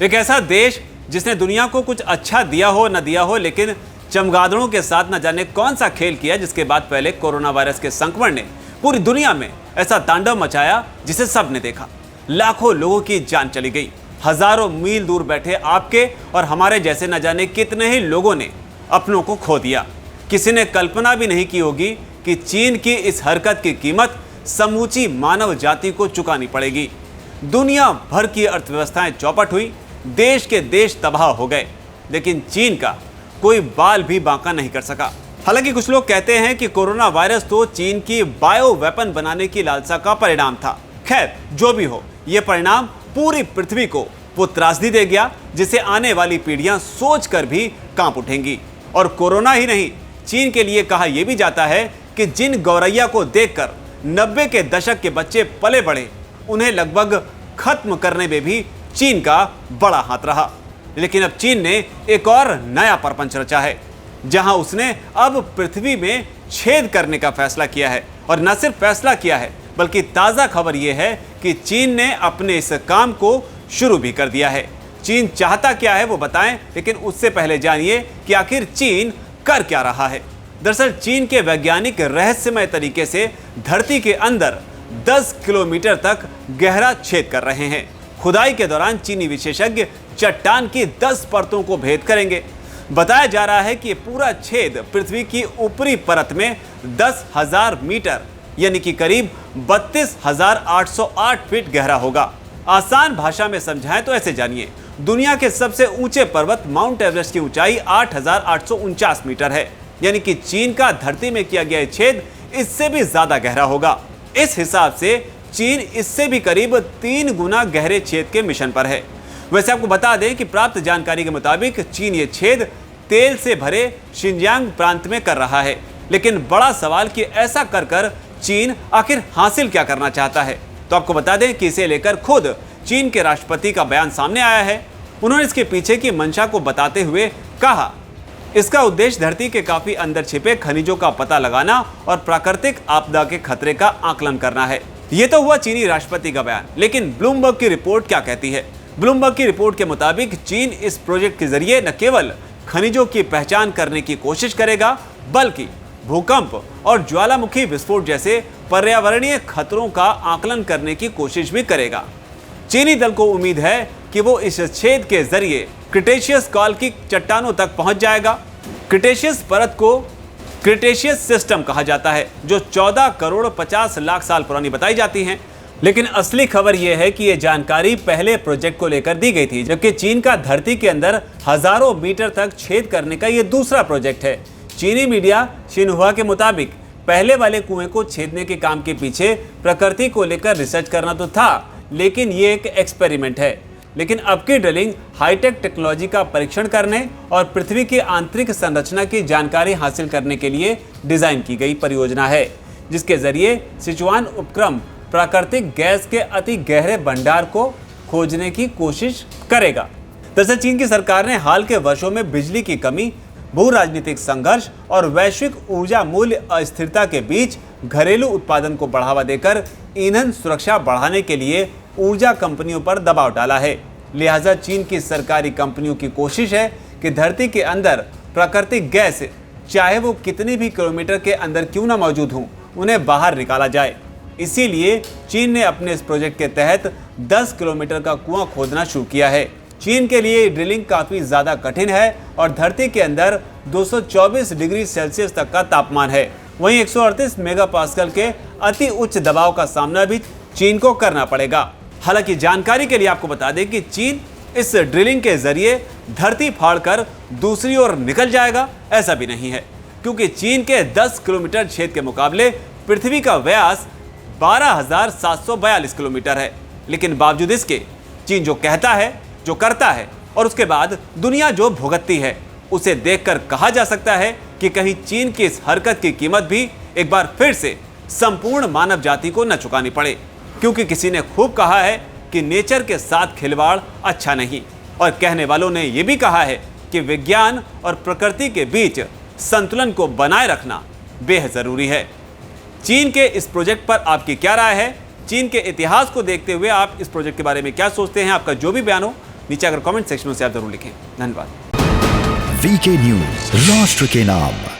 एक ऐसा देश जिसने दुनिया को कुछ अच्छा दिया हो न दिया हो, लेकिन चमगादड़ों के साथ न जाने कौन सा खेल किया, जिसके बाद पहले कोरोना वायरस के संक्रमण ने पूरी दुनिया में ऐसा तांडव मचाया जिसे सबने देखा। लाखों लोगों की जान चली गई। हजारों मील दूर बैठे आपके और हमारे जैसे न जाने कितने ही लोगों ने अपनों को खो दिया। किसी ने कल्पना भी नहीं की होगी कि चीन की इस हरकत की कीमत समूची मानव जाति को चुकानी पड़ेगी। दुनिया भर की अर्थव्यवस्थाएं चौपट हुई, देश के देश तबाह हो गए, लेकिन चीन का कोई बाल भी बांका नहीं कर सका। हालांकि कुछ लोग कहते हैं कि कोरोना वायरस तो चीन की बायो वेपन बनाने की लालसा का परिणाम था। खैर, जो भी हो, यह परिणाम पूरी पृथ्वी को वो त्रासदी दे गया जिसे आने वाली पीढ़ियां सोचकर भी कांप उठेंगी। और कोरोना ही नहीं, चीन के लिए कहा यह भी जाता है कि जिन गौरैया को देखकर 90 के दशक के बच्चे पले बढ़े, उन्हें लगभग खत्म करने में भी चीन का बड़ा हाथ रहा। लेकिन अब चीन ने एक और नया परपंच रचा है, जहां उसने अब पृथ्वी में छेद करने का फैसला किया है। और न सिर्फ फैसला किया है, बल्कि ताजा खबर यह है कि चीन ने अपने इस काम को शुरू भी कर दिया है। चीन चाहता क्या है वो बताएं, लेकिन उससे पहले जानिए कि आखिर चीन कर क्या रहा है। दरअसल चीन के वैज्ञानिक रहस्यमय तरीके से धरती के अंदर 10 किलोमीटर तक गहरा छेद कर रहे हैं। खुदाई के दौरान चीनी विशेषज्ञ चट्टान की 10 परतों को भेद करेंगे। बताया जा रहा है कि पूरा छेद पृथ्वी की ऊपरी परत में 10,000 मीटर यानी कि करीब 32,808 फीट गहरा होगा। आसान भाषा में समझाएं तो ऐसे जानिए, दुनिया के सबसे ऊंचे पर्वत माउंट एवरेस्ट की ऊंचाई 8,849 मीटर है, यानी कि चीन का धरती में किया गया छेद इससे भी ज्यादा गहरा होगा। इस हिसाब से चीन इससे भी करीब 3 गुना गहरे छेद के मिशन पर है। वैसे आपको बता दें कि प्राप्त जानकारी के मुताबिक चीन ये छेद तेल से भरे शिनजियांग प्रांत में कर रहा है। लेकिन बड़ा सवाल कि ऐसा कर कर चीन आखिर हासिल क्या करना चाहता है। तो आपको बता दें कि इसे लेकर खुद चीन के राष्ट्रपति का बयान सामने आया है। उन्होंने इसके पीछे की मंशा को बताते हुए कहा, इसका उद्देश्य धरती के काफी अंदर छिपे खनिजों का पता लगाना और प्राकृतिक आपदा के खतरे का आकलन करना है। यह तो हुआ चीनी राष्ट्रपति का बयान, लेकिन ब्लूमबर्ग की रिपोर्ट क्या कहती है। ब्लूमबर्ग की रिपोर्ट के मुताबिक चीन इस प्रोजेक्ट के जरिए न केवल खनिजों की पहचान करने की कोशिश करेगा, बल्कि भूकंप और ज्वालामुखी विस्फोट जैसे पर्यावरणीय खतरों का आकलन करने की कोशिश भी करेगा। चीनी दल को उम्मीद है कि वो इस छेद के जरिए क्रिटेशियस काल की चट्टानों तक पहुंच जाएगा। क्रिटेशियस परत को क्रिटेशियस सिस्टम कहा जाता है, जो 14 करोड़ 50 लाख साल पुरानी बताई जाती हैं। लेकिन असली खबर यह है कि यह जानकारी पहले प्रोजेक्ट को लेकर दी गई थी, जबकि चीन का धरती के अंदर हजारों मीटर तक छेद करने का यह दूसरा प्रोजेक्ट है। चीनी मीडिया शिन्हुआ के मुताबिक पहले वाले कुएं को छेदने के काम के पीछे प्रकृति को लेकर रिसर्च करना तो था, लेकिन ये एक एक्सपेरिमेंट है। लेकिन अब की ड्रिलिंग हाईटेक टेक्नोलॉजी का परीक्षण करने और पृथ्वी की आंतरिक संरचना की जानकारी हासिल करने के लिए डिजाइन की गई परियोजना है, जिसके जरिए सिचुआन उपक्रम प्राकृतिक गैस के अति गहरे भंडार को खोजने की कोशिश करेगा। दरअसल चीन की सरकार ने हाल के वर्षों में बिजली की कमी, भू राजनीतिक संघर्ष और वैश्विक ऊर्जा मूल्य अस्थिरता के बीच घरेलू उत्पादन को बढ़ावा देकर ईंधन सुरक्षा बढ़ाने के लिए ऊर्जा कंपनियों पर दबाव डाला है। लिहाजा चीन की सरकारी कंपनियों की कोशिश है कि धरती के अंदर प्राकृतिक गैस, चाहे वो कितनी भी किलोमीटर के अंदर क्यों ना मौजूद हों, उन्हें बाहर निकाला जाए। इसीलिए चीन ने अपने इस प्रोजेक्ट के तहत 10 किलोमीटर का कुआं खोदना शुरू किया है। चीन के लिए ड्रिलिंग काफी ज्यादा कठिन है और धरती के अंदर 224 डिग्री सेल्सियस तक का तापमान है। वहीं 138 मेगापास्कल के अति उच्च दबाव का सामना भी चीन को करना पड़ेगा। हालांकि जानकारी के लिए आपको बता दें कि चीन इस ड्रिलिंग के जरिए धरती फाड़कर दूसरी ओर निकल जाएगा, ऐसा भी नहीं है, क्योंकि चीन के 10 किलोमीटर छेद के मुकाबले पृथ्वी का व्यास 12,742 किलोमीटर है। लेकिन बावजूद इसके चीन जो कहता है, जो करता है और उसके बाद दुनिया जो भुगतती है, उसे देखकर कहा जा सकता है कि कहीं चीन की इस हरकत की कीमत भी एक बार फिर से संपूर्ण मानव जाति को न चुकानी पड़े। क्योंकि किसी ने खूब कहा है कि नेचर के साथ खिलवाड़ अच्छा नहीं, और कहने वालों ने यह भी कहा है कि विज्ञान और प्रकृति के बीच संतुलन को बनाए रखना बेहद जरूरी है। चीन के इस प्रोजेक्ट पर आपकी क्या राय है? चीन के इतिहास को देखते हुए आप इस प्रोजेक्ट के बारे में क्या सोचते हैं? आपका जो भी बयान हो नीचे अगर कमेंट सेक्शन में से आप जरूर लिखें। धन्यवाद। वीके न्यूज, राष्ट्र के नाम।